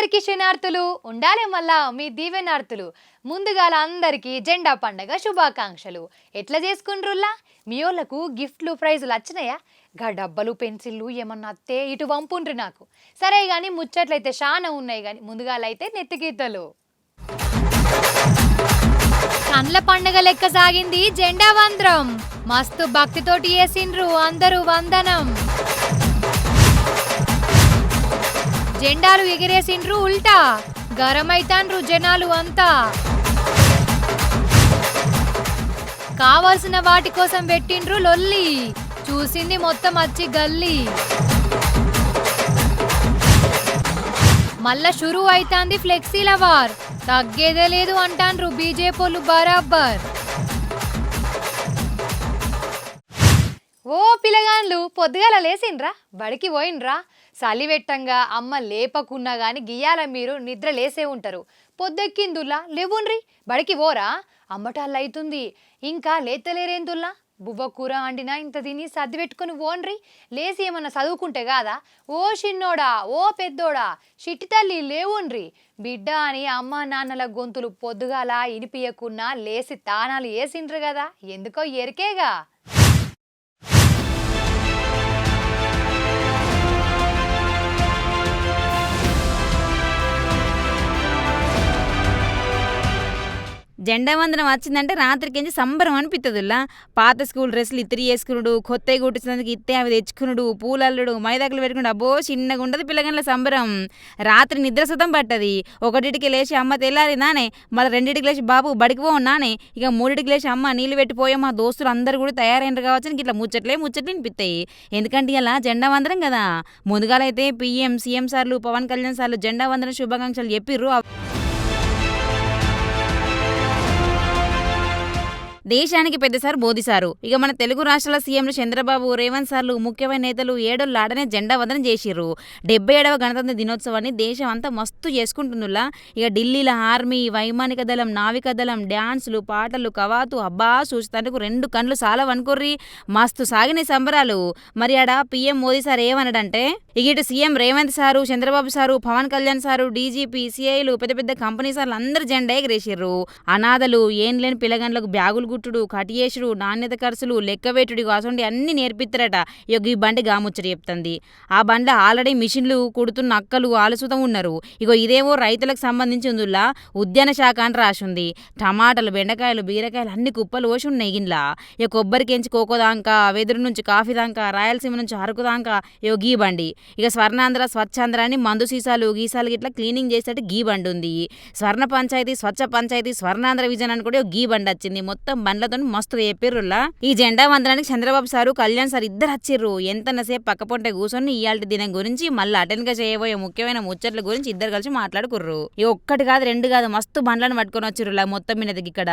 అందరికీ శనార్థులు ఉండాలి మళ్ళా మీ దీవెనార్థులు. ముందుగాల అందరికీ జెండా పండగ శుభాకాంక్షలు. ఎట్లా చేసుకుండ్రుల్లా? మీ వాళ్ళకు గిఫ్ట్లు ప్రైజులు వచ్చినాయా? గా డబ్బలు పెన్సిళ్ళు ఏమన్నా అత్తే ఇటు పంపుండ్రి నాకు. సరే కానీ ముచ్చట్లయితే చాలా ఉన్నాయి, కానీ ముందుగాలైతే నెత్తిగీతలు. కండ్ల పండగ లెక్క సాగింది జెండా వంద్రం. మస్తు భక్తితోటి వేసిండ్రు అందరూ వందనం. జెండాలు ఎగిరేసిండ్రు ఉల్టా, గరమైతాండ్రు జనాలు అంతా. కావాల్సిన వాటి కోసం పెట్టిండ్రు లొల్లి, చూసింది మొత్తం వచ్చి గల్లీ. మళ్ళా షురూ అయితాంది ఫ్లెక్సీల వార్, తగ్గేదే లేదు అంటాండ్రు బీజేపీలు బరాబర్. ఓ పిల్లగాన్లు పొద్దుగాల లేసిండ్రా, బడికి పోయిండ్రా? సలివెట్టంగా అమ్మ లేపకున్నా గాని గియ్యాల మీరు నిద్ర లేసే ఉంటారు. పొద్దెక్కిందుల్లా లేవుండ్రి, బడికి పోరా? అమ్మటాళ్ళు అవుతుంది, ఇంకా లేతలేరేందుల్లా? బువ్వ కూర అండినా ఇంత తిని సర్ది పెట్టుకుని ఓన్రి, లేసి ఏమన్నా చదువుకుంటే కాదా? ఓ చిన్నోడా, ఓ పెద్దోడా, చిట్టి తల్లి లేవుండ్రి. బిడ్డ అని అమ్మ నాన్నల గొంతులు పొద్దుగాల ఇనిపియకున్నా లేసి తానాలు వేసిండ్రు కదా, ఎందుకో ఎరికేగా. జెండా వందనం వచ్చిందంటే రాత్రికించి సంబరం అనిపిస్తుందిలా. పాత స్కూల్ డ్రెస్సులు ఇత్తిరి చేసుకున్నాడు, కొత్తవి కుట్టించినందుకు ఇత్తే అవి తెచ్చుకున్నాడు, పూలల్లుడు మైదాకులు పెట్టుకున్నాడు. అబ్బో చిన్నగా ఉండదు పిల్లగండ్ల సంబరం. రాత్రి నిద్ర సుతం పట్టది. 1టికి లేచి అమ్మ తెల్లారి నానే, మళ్ళీ 2టికి లేచి బాబు బడికి పోవు నానే, ఇక 3టికి లేచి అమ్మ నీళ్ళు పెట్టిపోయా మా దోస్తులు అందరూ కూడా తయారైనరు కావచ్చు. ఇట్లా ముచ్చట్లు అనిపిస్తాయి. ఎందుకంటే ఇలా జెండా వందనం కదా. ముందుగాలైతే పిఎం సీఎం సార్లు పవన్ కళ్యాణ్ సార్లు జెండా వందనం శుభాకాంక్షలు చెప్పిర్రు. దేశానికి పెద్దసారు మోదీ సారు, ఇక మన తెలుగు రాష్ట్రాల సీఎంలు చంద్రబాబు రేవంత్ సార్లు ముఖ్యమైన నేతలు ఏడోళ్ళాడనే జెండా వందనం చేసిర్రు. 77వ గణతంత్ర దినోత్సవాన్ని దేశం అంతా మస్తు చేసుకుంటుందిలా. ఇక ఢిల్లీలో ఆర్మీ, వైమానిక దళం, నావికా దళం, డ్యాన్సులు, పాటలు, కవాతు, అబ్బా చూస్తానికి 2 కళ్ళు చాలా వనుకోర్రి. మస్తు సాగిన సంబరాలు. మరి ఆడ పీఎం మోదీ సార్ ఏమన్నాడంటే, ఇక ఇటు CM Revanth sir, Chandrababu sir, Pawan Kalyan sir, DGP, సిఐలు, పెద్ద పెద్ద కంపెనీ సార్లు అందరు జెండా ఎగరేసిర్రు. అనాథలు, ఏం లేని పిల్లగండ్లకు బ్యాగులు గుట్టుడు, కటియేసుడు, నాణ్యత ఖర్చులు, లెక్కవేటుడు అసొంటి అన్ని నేర్పిస్తారట. ఇక ఈ బండి గాముచ్చట చెప్తుంది. ఆ బండ్ల ఆల్రెడీ మిషన్లు కుడుతున్న అక్కలు ఆలసుతం ఉన్నారు. ఇగో ఇదేమో రైతులకు సంబంధించి ఉందిలా, ఉద్యాన శాఖ అని రాసింది. టమాటాలు, బెండకాయలు, బీరకాయలు అన్ని కుప్పలు పోసి ఉన్నాయి గిన్లా. ఇక కొబ్బరికెంచి కోకో దాకా, వెదురు నుంచి కాఫీ దాకా, రాయలసీమ నుంచి అరకు దాకా ఇగో గీ బండి. ఇక స్వర్ణాంధ్ర, స్వచ్ఛాంధ్ర అని మందు సీసాలు గీసాలు ఇట్లా క్లీనింగ్ చేసేటట్టు గీ బండి ఉంది. స్వర్ణ పంచాయతీ, స్వచ్ఛ పంచాయతీ, స్వర్ణాంధ్ర విజన్ అని కూడా గీ బండి వచ్చింది. మొత్తం బండ్లతో మస్తుగా చెప్పిర్రులా. ఈ జెండా వందనానికి చంద్రబాబు సారు, కళ్యాణ్ సార్ ఇద్దరు వచ్చిర్రు. ఎంతసేపు పక్క పొంటే కూర్చొని ఇయాల్టి దినం గురించి మళ్ళీ అటెండ్ గా చేయబోయే ముఖ్యమైన ముచ్చట్ల గురించి ఇద్దరు కలిసి మాట్లాడుకుర్రు. ఇక 1 కాదు 2 కాదు మస్తు బండ్లను పట్టుకొని వచ్చిర్రులా. మొత్తం మీదకి ఇక్కడ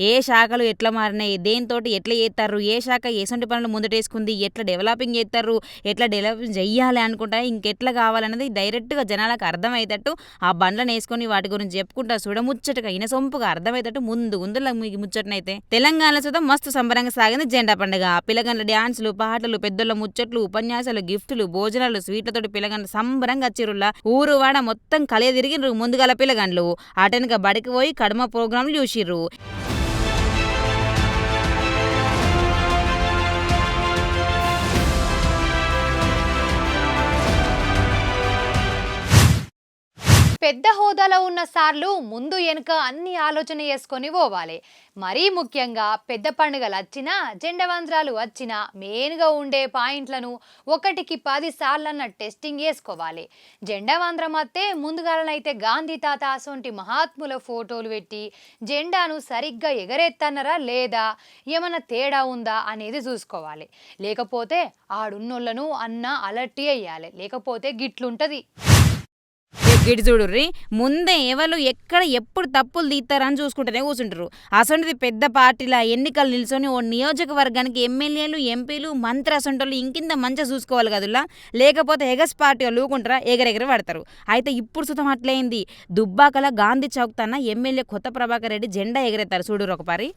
ఏ శాఖలు ఎట్లా మారినాయి, దేనితోటి ఎట్లా చేస్తారు, ఏ శాఖ ఏసొంటి పనులు ముందటేసుకుంది, ఎట్లా డెవలపింగ్ చేస్తారు, ఎట్లా డెవలపింగ్ చెయ్యాలి అనుకుంటా, ఇంకెట్లా కావాలన్నది డైరెక్ట్ గా జనాలకు అర్థమయ్యేటట్టు ఆ బండ్లను వేసుకొని వాటి గురించి చెప్పుకుంటా చూడముచ్చటగా ఇన సొంపుగా అర్థమయ్యేటట్టు ముందులా ముచ్చటనైతే తెలంగాణ సుతం మస్తు సంబరంగా సాగింది జెండా పండుగ. పిల్లగండ్ల డ్యాన్సులు, పాటలు, పెద్దోళ్ళ ముచ్చట్లు, ఉపన్యాసాలు, గిఫ్టులు, భోజనాలు, స్వీట్లతోటి పిల్లగండ్ల సంబరంగా వచ్చిరుల్లా. ఊరు వాడ మొత్తం కలియ తిరిగిర్రు. ముందుగాల పిల్లగండ్లు అటెనక బడికి పోయి కడమ ప్రోగ్రాంలు చూసిర్రు. పెద్ద హోదాలో ఉన్న సార్లు ముందు వెనుక అన్ని ఆలోచన చేసుకొని పోవాలి. మరీ ముఖ్యంగా పెద్ద పండుగలు వచ్చినా, జెండా వందనాలు వచ్చినా మెయిన్గా ఉండే పాయింట్లను 1కి 10 సార్లన్న టెస్టింగ్ చేసుకోవాలి. జెండా వందనం అత్తే ముందుగాలనైతే గాంధీ తాత అసొంటి మహాత్ముల ఫోటోలు పెట్టి జెండాను సరిగ్గా ఎగరేత్తన్నారా లేదా, ఏమన్నా తేడా ఉందా అనేది చూసుకోవాలి. లేకపోతే ఆడున్నోళ్లను అన్న అలర్ట్ అయ్యాలి, లేకపోతే గిట్లుంటది. గిడి చూడుర్రి, ముందే ఎవరు ఎక్కడ ఎప్పుడు తప్పులు తీస్తారని చూసుకుంటూనే కూర్చుంటారు. అసొంటిది పెద్ద పార్టీల ఎన్నికలు నిల్చొని ఓ నియోజకవర్గానికి ఎమ్మెల్యేలు, ఎంపీలు, మంత్రి అసొంటోళ్ళు ఇంకింత మంచిగా చూసుకోవాలి కదులా. లేకపోతే ఎగస్ పార్టీ వాళ్ళు ఊకుంటారా, ఎగరెగర పడతారు. అయితే ఇప్పుడు సుతం అట్లయింది. దుబ్బాకల గాంధీ చౌక్ తన ఎమ్మెల్యే కొత్త ప్రభాకర్ రెడ్డి జెండా ఎగరేస్తారు చూడురు ఒకపారి.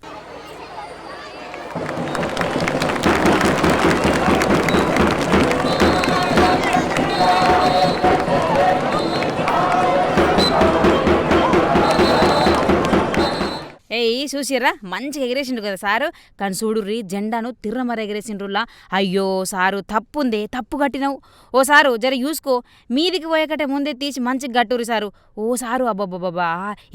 చూసిర్రా మంచిగా ఎగిరేసిండు కదా సారు. కానీ చూడుర్రి జెండాను తిర్రమర ఎగిరేసిండ్రులా. అయ్యో సారు తప్పుందే, తప్పు కట్టినవు. ఓ సారు జర చూసుకో, మీదికి పోయేకటే ముందే తీసి మంచిగా గట్టురు సారు. ఓ సారు అబ్బబ్బబ్బా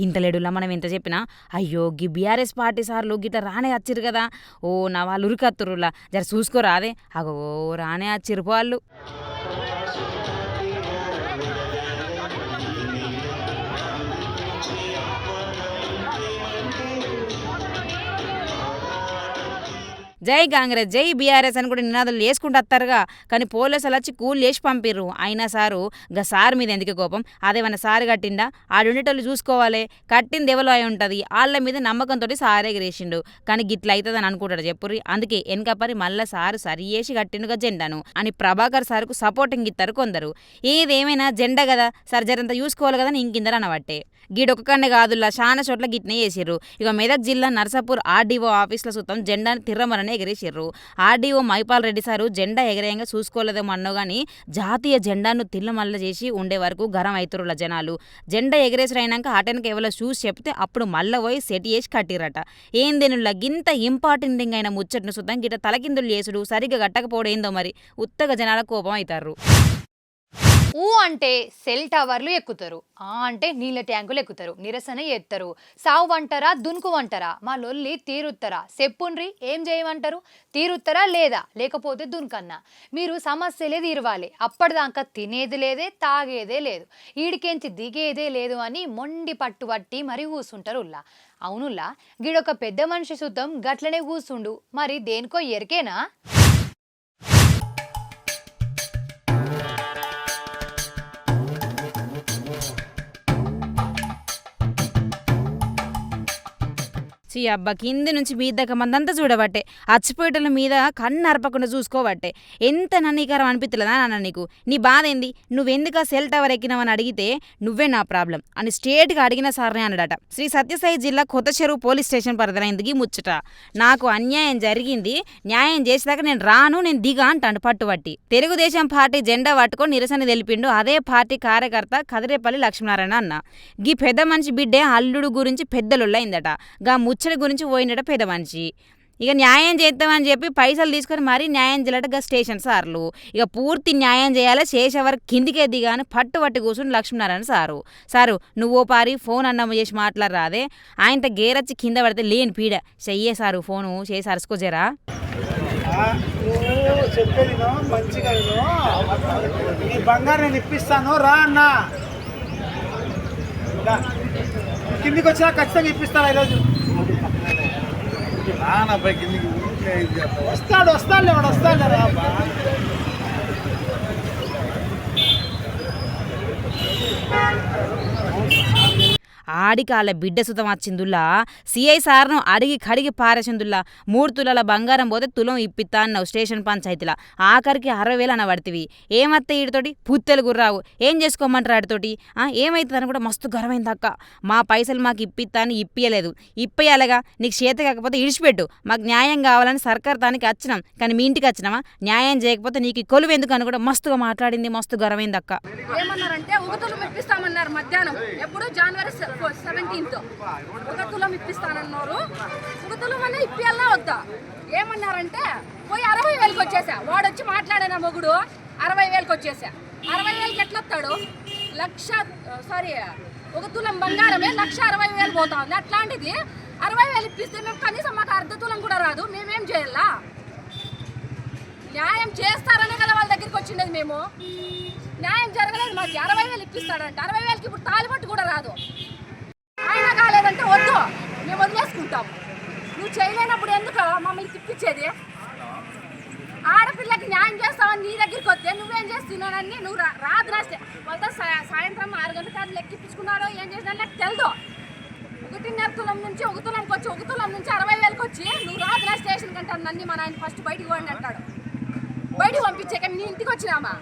ఇంత లేడులా మనం ఎంత చెప్పినా. అయ్యో గీ బీఆర్ఎస్ పార్టీ సార్లు గిట్ట రానే వచ్చిర్రు కదా. ఓ నా వాళ్ళు ఉరికత్తురులా, జర చూసుకోరాదే. అగో రానే వచ్చిర్రు వాళ్ళు. జై కాంగ్రెస్ జై బీఆర్ఎస్ అని కూడా నినాదాలు వేసుకుంటూ వస్తారుగా. కానీ పోలీసులు వచ్చి కూల్ వేసి పంపిర్రు. అయినా సారు గా సార్ మీద ఎందుకు కోపం? అదేమన్నా సారు కట్టిండా? ఆడుండేటోళ్ళు చూసుకోవాలి. కట్టింది ఎవలో అయి ఉంటుంది. వాళ్ళ మీద నమ్మకంతో సారే ఎగిరేసిండు. కానీ గిట్ల అవుతుందని అనుకుంటాడు చెప్పుర్రి. అందుకే వెనకపరి మళ్ళా సారు సరి చేసి కట్టిండుగా జెండాను అని ప్రభాకర్ సార్కు సపోర్టింగ్ ఇస్తారు కొందరు. ఏదేమైనా జెండా కదా సార్ జరంతా చూసుకోవాలి కదా ఇంకిందరు అనబట్టే. గీడొక్కనే కాదుల్లా చాలా చోట్ల గిట్నే చేసిర్రు. ఇక మెదక్ జిల్లా నర్సాపూర్ ఆర్డీఓ ఆఫీస్లో సుతం జెండాను తిర్రమరనే ఎగిరేసిర్రు. ఆర్డీఓ మైపాల్ రెడ్డి సారు జెండా ఎగరేయంగా చూసుకోలేదేమో అన్నో గానీ జాతీయ జెండాను తిల్లమల్ల చేసి ఉండే వరకు గరం అవుతురుల జనాలు. జెండా ఎగరేసుడైనాక అటెన్కి ఎవరో చూసి చెప్తే అప్పుడు మళ్ళీ పోయి సెట్ చేసి కట్టిరట. ఏందేనుల్లా గింత ఇంపార్టెంటింగ్ అయిన ముచ్చట్ను సుతం గిట్ట తలకిందులు చేసుడు సరిగ్గా కట్టకపోవడం ఏందో మరి. ఉత్తగ జనాల కోపం అవుతారు. ఊ అంటే సెల్ టవర్లు ఎక్కుతారు, ఆ అంటే నీళ్ళ ట్యాంకులు ఎక్కుతారు, నిరసన ఎత్తరు, సావు వంటరా దునుకు వంటరా, మా లొల్లి తీరుత్తరా, చెప్పుండ్రి ఏం చేయమంటారు? తీరుత్తరా లేదా లేకపోతే దునుకన్నా? మీరు సమస్యలే తీరవాలి, అప్పటిదాకా తినేది లేదే తాగేదే లేదు, ఈడికెంచి దిగేదే లేదు అని మొండి పట్టుబట్టి మరి కూసుంటారు ఉల్లా. అవునుల్లా గీడొక పెద్ద మనిషి సుతం గట్లనే కూసుండు, మరి దేనికో ఎరికేనా? చీ అబ్బా కింది నుంచి మీ దగ్గర మందంతా చూడబట్టే, అచ్చిపోయేటల మీద కన్ను అరపకుండా చూసుకోబట్టే. ఎంత నన్నీకరం అనిపించలేదా నాన్న నీకు? నీ బాధ ఏంది? నువ్వెందుకు సెల్ టవర్ ఎక్కినావని అడిగితే నువ్వే నా ప్రాబ్లం అని స్ట్రేట్గా అడిగిన సార్నే అన్నాడట. శ్రీ సత్యసాయి జిల్లా కొత్త చెరువు పోలీస్ స్టేషన్ పరిధినైందికి ముచ్చట. నాకు అన్యాయం జరిగింది, న్యాయం చేసేదాకా నేను రాను, నేను దిగా అంటాడు పట్టుబట్టి. తెలుగుదేశం పార్టీ జెండా పట్టుకొని నిరసన తెలిపిండు అదే పార్టీ కార్యకర్త కదిరేపల్లి లక్ష్మీనారాయణ అన్న. గీ పెద్ద మనిషి బిడ్డే అల్లుడు గురించి పెద్దలుళ్ళయిందట. గా ముచ్చట గురించి పోయినట పెద్ద మనిషి. ఇక న్యాయం చేద్దామని చెప్పి పైసలు తీసుకొని మరీ న్యాయం చేయలేట స్టేషన్ సార్లు. ఇక పూర్తి న్యాయం చేయాలి, చేసేవారు కిందికే దిగాని పట్టుబట్టి కూర్చుని లక్ష్మీనారాయణ సారు. సారు నువ్వో పారి ఫోన్ అన్నమ్మ చేసి మాట్లాడరాదే, ఆయనతో గేరచ్చి కింద పడితే లేని పీడ. చెయ్యే సారు ఫోను చేసి అరుసుకోజరా. చెప్పేది మంచిగా నీ బంగారు నేను ఇప్పిస్తాను రా అన్న. కిందికి వచ్చినా ఖచ్చితంగా ఇప్పిస్తాను ఈరోజు. వస్తాడు వస్తాడులే వాడు వస్తాడులే రా. ఆడికి వాళ్ళ బిడ్డ సుతం వచ్చిందుల్లా. సిఐ సార్ను అడిగి కడిగి పారేసిందుల్లా. 3 తులాల బంగారం పోతే తులం ఇప్పిస్తా అన్నావు స్టేషన్ పంచాయతీలా. ఆఖరికి 60,000 అన్న పడుతుంది. ఏమత్తే వీడితోటి పుత్తెలు గుర్రావు, ఏం చేసుకోమంటారు ఆడితోటి? ఏమవుతుందని కూడా మస్తు గర్వమైంది అక్క. మా పైసలు మాకు ఇప్పిస్తా అని ఇప్పియలేదు, ఇప్పయాలగా. నీకు చేత కాకపోతే ఇడిచిపెట్టు, మాకు న్యాయం కావాలని సర్కార్ దానికి వచ్చినాం, కానీ మీ ఇంటికి వచ్చినామా? న్యాయం చేయకపోతే నీకు కొలువు ఎందుకు అని కూడా మస్తుగా మాట్లాడింది, మస్తు గర్వమైంది అక్క. ఏమన్నారంటే ఉగతులం ఇప్పిస్తామన్నారు మధ్యాహ్నం, ఎప్పుడు జనవరి 17th ఉగతులం ఇప్పిస్తానన్నారు. ఉగతులం అనే ఇప్పియాలా వద్దా? ఏమన్నారంటే పోయి 60,000కి వచ్చేసా. వాడొచ్చి మాట్లాడిన మొగుడు 60,000కి వచ్చేసా. 60,000కి ఎట్లా వస్తాడు? ఒక తులం బంగారమే 1,60,000 పోతా ఉంది. అట్లాంటిది 60,000 ఇప్పిస్తే మేము కనీసం మాకు అర్ధ తులం కూడా రాదు. మేమేం చేయాలా? న్యాయం చేస్తారనే కదా వాళ్ళ దగ్గరికి వచ్చిండేది. మేము న్యాయం జరగలేదు, మాకు 60,000 ఇప్పిస్తాడంట. 60,000కి ఇప్పుడు తాలిబట్టు కూడా రాదు. ఆయన కాలేదంటే వద్దు, మేము వదిలేసుకుంటాం. నువ్వు చేయలేనప్పుడు ఎందుకు మమ్మల్ని తిప్పించేది? ఆడపిల్లకి న్యాయం చేస్తావని నీ దగ్గరికి వస్తే నువ్వేం చేస్తున్నానని నువ్వు రాదు రాస్తే వాళ్ళతో సాయంత్రం 6 గంటల లెక్కిప్పించుకున్నాడో ఏం చేసినా నాకు తెలుదు. 1.5 తులం నుంచి 1 తులంకి వచ్చి 1 తులం నుంచి 60,000కి వచ్చి నువ్వు రాదు రా స్టేషన్ కంటాను. నన్ను మా నాయన ఫస్ట్ బయటికి పోండి అంటాడు. బయటికి పంపించాక నీ ఇంటికి వచ్చినామా?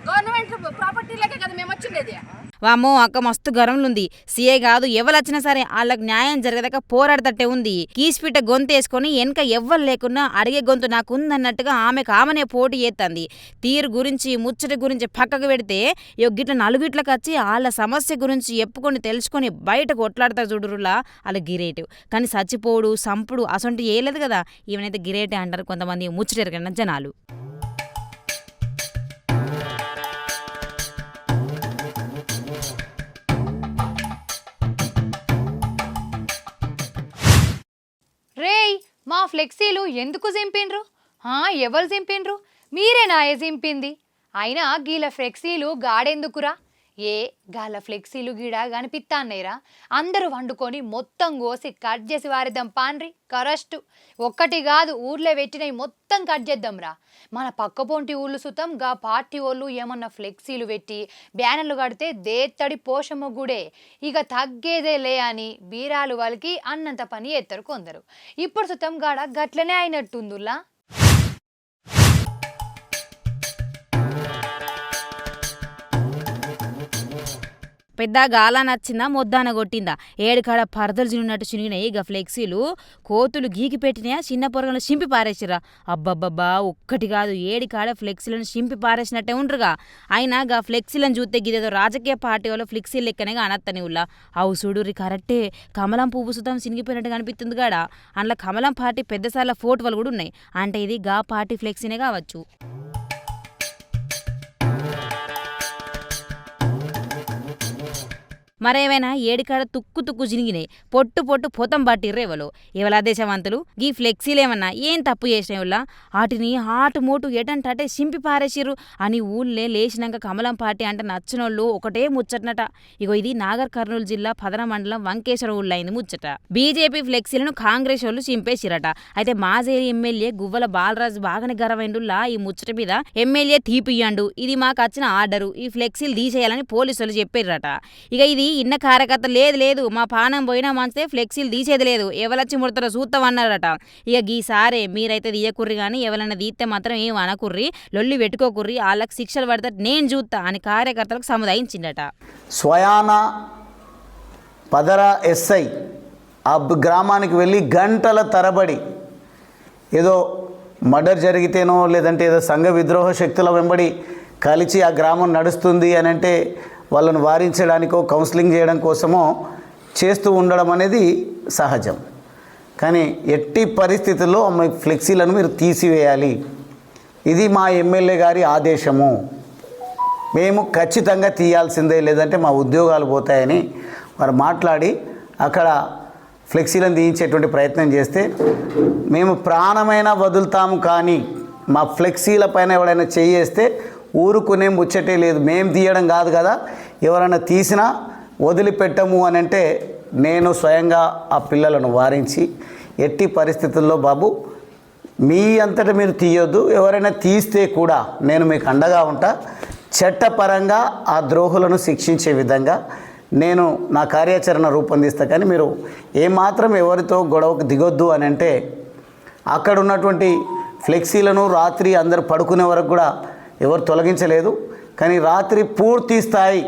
గవర్నమెంట్ ప్రాపర్టీలకే కదా మేము వచ్చిండేది. వామ్మో అక్క మస్తు గరంలుంది. సీఏ కాదు ఎవరొచ్చినా సరే వాళ్ళకి న్యాయం జరగదాక పోరాడతట్టే ఉంది. కీసిపిట్ట గొంతేసుకొని వెనక ఎవ్వరు లేకున్నా అడిగే గొంతు నాకుందన్నట్టుగా ఆమెనే పోటీ చేస్తుంది. తీరు గురించి ముచ్చటి గురించి పక్కకు పెడితే గిట్ల నలుగిట్లకు వచ్చి వాళ్ళ సమస్య గురించి చెప్పుకొని తెలుసుకొని బయట కొట్లాడతారు చూడురులా వాళ్ళ గిరేటు. కానీ చచ్చిపోడు సంపుడు అసొంటి చేయలేదు కదా, ఈవెనైతే గిరేటే అంటారు కొంతమంది ముచ్చటెరగన జనాలు. రేయ్ మా ఫ్లెక్సీలు ఎందుకు జింపిండ్రు? ఎవరు జింపిండ్రు? మీరేనా జింపింది? అయినా గీల ఫ్లెక్సీలు గాడెందుకురా? గాల ఫ్లెక్సీలు గీడ కనిపిస్తాన్నయ్యరా. అందరూ వండుకొని మొత్తం కోసి కట్ చేసి వారిద్దాం పాన్రి కరస్టు. ఒక్కటి కాదు ఊర్లో పెట్టినవి మొత్తం కట్ చేద్దాంరా. మన పక్కపొంటి ఊళ్ళు సుతం గా పార్టీ వాళ్ళు ఏమన్నా ఫ్లెక్సీలు పెట్టి బ్యానర్లు కడితే దేత్తడి పోషమ్మ గుడే ఇక తగ్గేదే లే అని బీరాలు వాళ్ళకి అన్నంత పని ఎత్తరు కొందరు. ఇప్పుడు సుతం గాడ గట్లనే అయినట్టుందుల్లా. పెద్ద గాలా నచ్చిందా మొద్దాన కొట్టిందా? ఏడుకాడ పరదలు చిన్నట్టు చినిగినాయి. ఇక ఫ్లెక్సీలు కోతులు గీకి పెట్టినాయా చిన్న పొరగలను చింపి పారేసిరా. అబ్బబ్బబ్బా ఒక్కటి కాదు ఏడికాడ ఫ్లెక్సీలను చింపి పారేసినట్టే ఉండ్రుగా. అయినా గా ఫ్లెక్సీలను చూస్తే గిదేదో రాజకీయ పార్టీ వాళ్ళు ఫ్లెక్సీలు లెక్కనే అనత్తని ఉల్లా. అవు చూడుర్రి కరెక్టే కమలం పువ్వు సుతం చినిగిపోయినట్టు కనిపిస్తుంది గాడ. అందులో కమలం పార్టీ పెద్దసార్ల ఫోటోలు కూడా ఉన్నాయి. అంటే ఇది గా పార్టీ ఫ్లెక్సీనే కావచ్చు. మరేమైనా ఏడికాడ తుక్కు జినిగినాయి పొట్టు పొతం పట్టిర్రేవలో ఎవలా దేశవంతులు. గీ ఫ్లెక్సీలేమన్నా ఏం తప్పు చేసినవులా వాటిని హాటు మూటు ఎటంటే సింపి పారేసిర్రు అని ఊళ్ళే లేచినాక కమలం పార్టీ అంటే నచ్చినోళ్ళు ఒకటే ముచ్చటనట. ఇది నాగర్ కర్నూలు జిల్లా పదన మండలం వంకేశ్వర ఊళ్ళో అయింది ముచ్చట. బీజేపీ ఫ్లెక్సీలను కాంగ్రెస్ వాళ్ళు చింపేసిరట. అయితే మాజీ ఎమ్మెల్యే గువ్వల బాలరాజు బాగానే గరవైండుల్లా ఈ ముచ్చట మీద ఎమ్మెల్యే తీపియ్యండు ఇది మాకు వచ్చిన ఆర్డరు ఈ ఫ్లెక్సీలు తీసేయాలని పోలీసులు చెప్పారట. ఇది ఇన్న కార్యకర్త లేదు మా పానం పోయినా మంచిదే ఫ్లెక్సీలు తీసేది లేదు ఎవరొచ్చి ముడతారో చూస్తామన్నారట. గీసారే మీరైతే తీయకుర్రి కానీ ఎవరైనా తీస్తే మాత్రం ఏం అనకుర్రి లొల్లి పెట్టుకోకుర్రి వాళ్ళకి శిక్షలు పడితే నేను చూస్తా అని కార్యకర్తలకు సముదాయించిందట. స్వయాన పదర ఎస్ఐ ఆ గ్రామానికి వెళ్ళి గంటల తరబడి ఏదో మర్డర్ జరిగితేనో లేదంటే ఏదో సంఘ విద్రోహ శక్తుల వెంబడి కలిసి ఆ గ్రామం నడుస్తుంది అని అంటే వాళ్ళను వారించడానికో కౌన్సిలింగ్ చేయడం కోసమో చేస్తూ ఉండడం అనేది సహజం. కానీ ఎట్టి పరిస్థితుల్లో మీ ఫ్లెక్సీలను మీరు తీసివేయాలి ఇది మా ఎమ్మెల్యే గారి ఆదేశము మేము ఖచ్చితంగా తీయాల్సిందే లేదంటే మా ఉద్యోగాలు పోతాయని వారు మాట్లాడి అక్కడ ఫ్లెక్సీలను తీయించేటువంటి ప్రయత్నం చేస్తే మేము ప్రాణమైనా వదులుతాము కానీ మా ఫ్లెక్సీల పైన ఎవరైనా చేయేస్తే ఊరుకునే ముచ్చటే లేదు. మేము తీయడం కాదు కదా ఎవరైనా తీసినా వదిలిపెట్టము అని అంటే నేను స్వయంగా ఆ పిల్లలను వారించి ఎట్టి పరిస్థితుల్లో బాబు మీ అంతటా మీరు తీయొద్దు ఎవరైనా తీస్తే కూడా నేను మీకు అండగా ఉంటా చట్టపరంగా ఆ ద్రోహులను శిక్షించే విధంగా నేను నా కార్యాచరణ రూపొందిస్తా. కానీ మీరు ఏమాత్రం ఎవరితో గొడవకు దిగొద్దు అని అంటే అక్కడ ఉన్నటువంటి ఫ్లెక్సీలను రాత్రి అందరు పడుకునే వరకు కూడా ఎవరు తొలగించలేదు. కానీ రాత్రి పూర్తి స్థాయి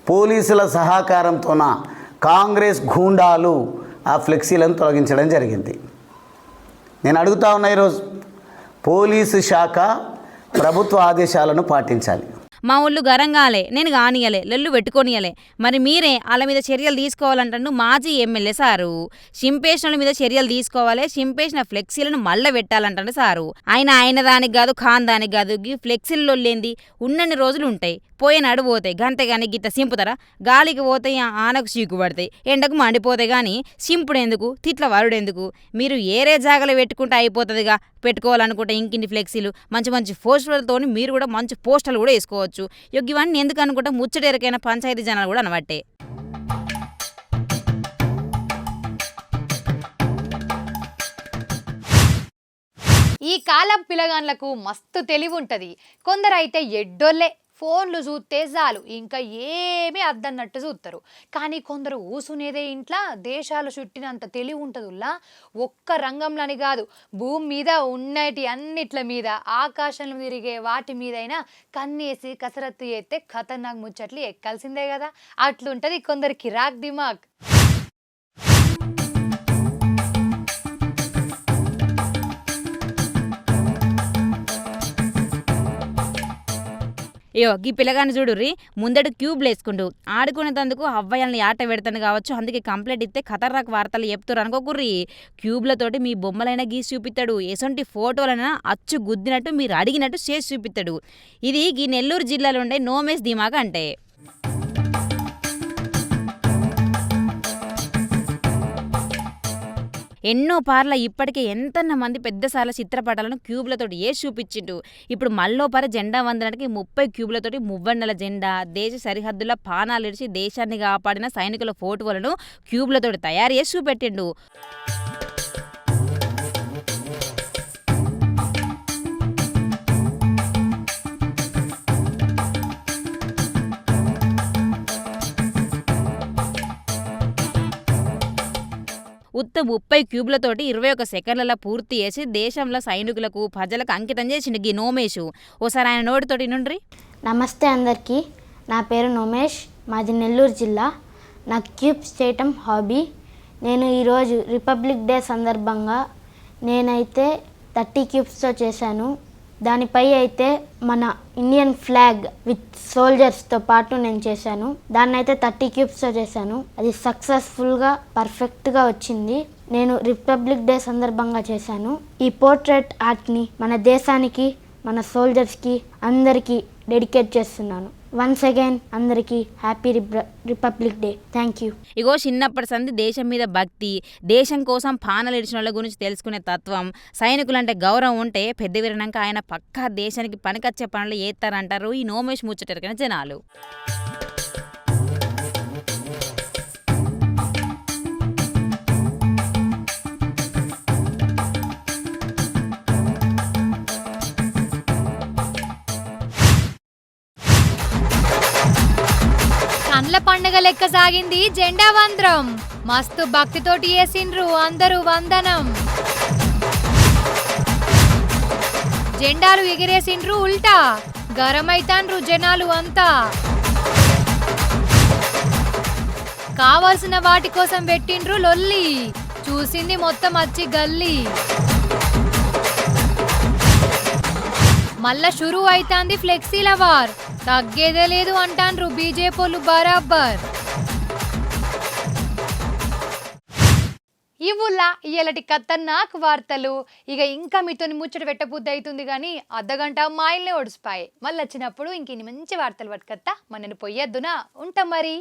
పోలీసుల సహకారంతోన కాంగ్రెస్ గూండాలు ఆ ఫ్లెక్సీలను తొలగించడం జరిగింది. నేను అడుగుతా ఉన్నా ఈరోజు పోలీసు శాఖ ప్రభుత్వ ఆదేశాలను పాటించాలి. మా ఊళ్ళు గరంగాలే నేను కానియలే లొల్లు పెట్టుకోనియలే మరి మీరే వాళ్ళ మీద చర్యలు తీసుకోవాలంటూ మాజీ ఎమ్మెల్యే సారు. చింపేషన్ల మీద చర్యలు తీసుకోవాలి చింపేసిన ఫ్లెక్సీలను మళ్ళీ పెట్టాలంటే సారు. ఆయన దానికి కాదు ఖాన్ దానికి కాదు ఈ ఫ్లెక్సీలు లొల్లేంది ఉన్నన్ని రోజులు ఉంటాయి పోయినాడు పోతాయి గంతేగాని గిట్ట సింపుతారా గాలికి పోతాయి ఆనకు చీకు పడతాయి ఎండకు మండిపోతాయి కానీ సింపుడెందుకు తిట్ల వరుడెందుకు మీరు ఏరే జాగలో పెట్టుకుంటే అయిపోతుందిగా. పెట్టుకోవాలనుకుంటే ఇంకిన్ని ఫ్లెక్సీలు మంచి పోస్టర్లతో మీరు కూడా మంచి పోస్టర్లు కూడా వేసుకోవచ్చు. ఇవన్నీ ఎందుకు అనుకుంటే ముచ్చటెరకైన పంచాయతీ జనాలు కూడా అనబట్టే. ఈ కాలం పిల్లగాన్లకు మస్తు తెలివి ఉంటది. కొందరైతే ఎడ్డోళ్ళే ఫోన్లు చూస్తే చాలు ఇంకా ఏమీ అద్దన్నట్టు చూస్తారు. కానీ కొందరు ఊసునేదే ఇంట్లో దేశాలు చుట్టినంత తెలివి ఉంటుందిలా. ఒక్క రంగంలోని కాదు, భూమి మీద ఉన్నటి అన్నిట్ల మీద, ఆకాశంలో తిరిగే వాటి మీదైనా కన్నేసి కసరత్తు చేస్తే ఖతర్నాక్ ముచ్చట్లు ఎక్కాల్సిందే కదా. అట్లుంటది కొందరు కిరాక్ దిమాగ్. గీ పిల్లగాని చూడుర్రి, ముందడు క్యూబ్లు వేసుకుంటూ ఆడుకునేందుకు అవ్వయాలని ఆట పెడతాను కావచ్చు, అందుకే కంప్లైంట్ ఇస్తే ఖతర్నాక్ వార్తలు చెప్తారు అనుకోకుర్రి. క్యూబ్లతోటి మీ బొమ్మలైనా గీసి చూపిస్తాడు, ఎసొంటి ఫోటోలైనా అచ్చు గుద్దినట్టు మీరు అడిగినట్టు చేసి చూపిస్తాడు. ఇది ఈ నెల్లూరు జిల్లాలో ఉండే నోమేష్ దిమాగ్ అంటే. ఎన్నో పార్ల ఇప్పటికే ఎంతన్న మంది పెద్దసార్ల చిత్రపటాలను క్యూబ్లతోటి వేసి చూపించిండు. ఇప్పుడు మల్లోపర జెండా వందనానికి 30 క్యూబ్లతోటి మువ్వన్నెల జెండా, దేశ సరిహద్దుల పానాలిడిచి దేశాన్ని కాపాడిన సైనికుల ఫోటోలను క్యూబ్లతోటి తయారు చేసి చూపెట్టిండు. ఉత్త 30 క్యూబ్లతోటి 21 సెకండ్లలో పూర్తి చేసి దేశంలో సైనికులకు ప్రజలకు అంకితం చేసిండు గీ నోమేషు. ఓసారి ఆయన నోటితోటి నుండ్రి. నమస్తే అందరికీ, నా పేరు నోమేష్, మాది నెల్లూరు జిల్లా. నాకు క్యూబ్స్ చేయటం హాబీ. నేను ఈరోజు రిపబ్లిక్ డే సందర్భంగా నేనైతే 30 క్యూబ్స్తో చేశాను. దానిపై అయితే మన ఇండియన్ ఫ్లాగ్ విత్ సోల్జర్స్తో పాటు నేను చేశాను. దాన్ని అయితే 30 క్యూబ్స్తో చేశాను. అది సక్సెస్ఫుల్గా పర్ఫెక్ట్గా వచ్చింది. నేను రిపబ్లిక్ డే సందర్భంగా చేశాను. ఈ పోర్ట్రేట్ ఆర్ట్ని మన దేశానికి, మన సోల్జర్స్కి అందరికీ డెడికేట్ చేస్తున్నాను. వన్స్ అగైన్ అందరికీ happy republic day. Thank you. ఇగో చిన్నప్పటి సంది దేశం మీద భక్తి, దేశం కోసం పానలు ఇడిచిన వాళ్ళ గురించి తెలుసుకునే తత్వం, సైనికులంటే గౌరవం ఉంటే పెద్ద విరినాక ఆయన పక్కా దేశానికి పనికొచ్చే పనులు చేస్తారంటారు ఈ నోమేష్ ముచ్చటరికిన జనాలు. కండ్ల పండుగ లెక్క సాగింది జెండా వందనం. మస్తు భక్తితోటి చేసిండ్రు అందరూ వందనం. జెండాలు ఎగిరేసిండ్రు ఉల్టా, గరమైతాండ్రు జనాలు అంతా. కావాల్సిన వాటి కోసం పెట్టిండ్రు లొల్లి, చూసింది మొత్తం వచ్చి గల్లీ. మళ్ళా షురూ అయితాంది ఫ్లెక్సీల వార్, తగ్గేదే లేదు అంటాండ్రు బీజేపీలు బరాబర్. ఇవుల్లా ఇయ్యలటి ఖతర్నాక్ వార్తలు. ఇక ఇంకా మీతోని ముచ్చట పెట్టబుద్ధి అవుతుంది కానీ అర్ధగంట మాయిల్నే ఒడిసిపాయి. మళ్ళీ వచ్చినప్పుడు ఇంక మంచి వార్తలు పట్టుకత్తా, మనని పొయ్యొద్దునా. ఉంటాం మరి.